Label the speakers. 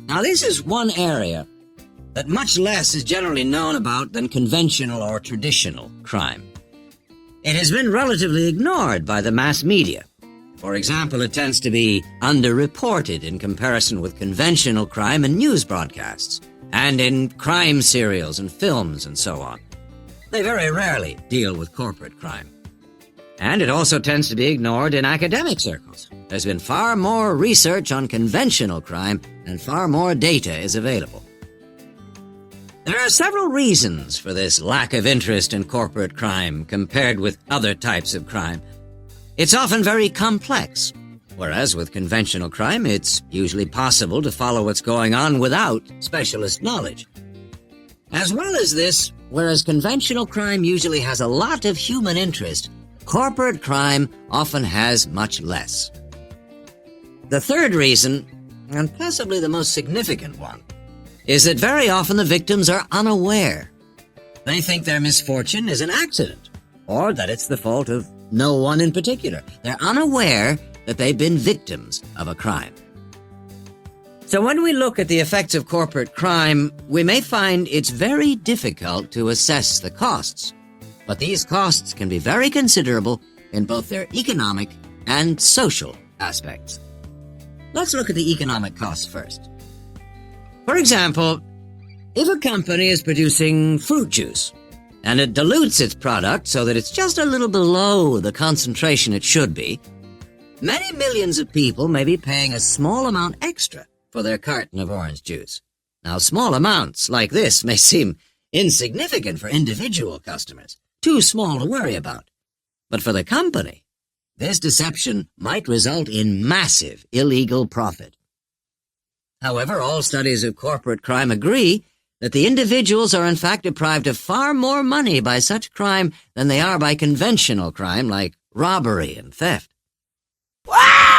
Speaker 1: Now, this is one area that much less is generally known about than conventional or traditional crime. It has been relatively ignored by the mass media. For example, it tends to be underreported in comparison with conventional crime in news broadcasts, and in crime serials and films and so on. They very rarely deal with corporate crime. And it also tends to be ignored in academic circles. There's been far more research on conventional crime, and far more data is available. There are several reasons for this lack of interest in corporate crime compared with other types of crime. It's often very complex, whereas with conventional crime, it's usually possible to follow what's going on without specialist knowledge. As well as this, whereas conventional crime usually has a lot of human interest, corporate crime often has much less. The third reason, and possibly the most significant one, is that very often the victims are unaware. They think their misfortune is an accident, or that it's the fault of no one in particular. They're unaware that they've been victims of a crime. So when we look at the effects of corporate crime, we may find it's very difficult to assess the costs. But these costs can be very considerable in both their economic and social aspects. Let's look at the economic costs first. For example, if a company is producing fruit juice, and it dilutes its product so that it's just a little below the concentration it should be, many millions of people may be paying a small amount extra for their carton of orange juice. Now, small amounts like this may seem insignificant for individual customers, too small to worry about. But for the company, this deception might result in massive illegal profit. However, all studies of corporate crime agree that the individuals are in fact deprived of far more money by such crime than they are by conventional crime like robbery and theft.
Speaker 2: Wow!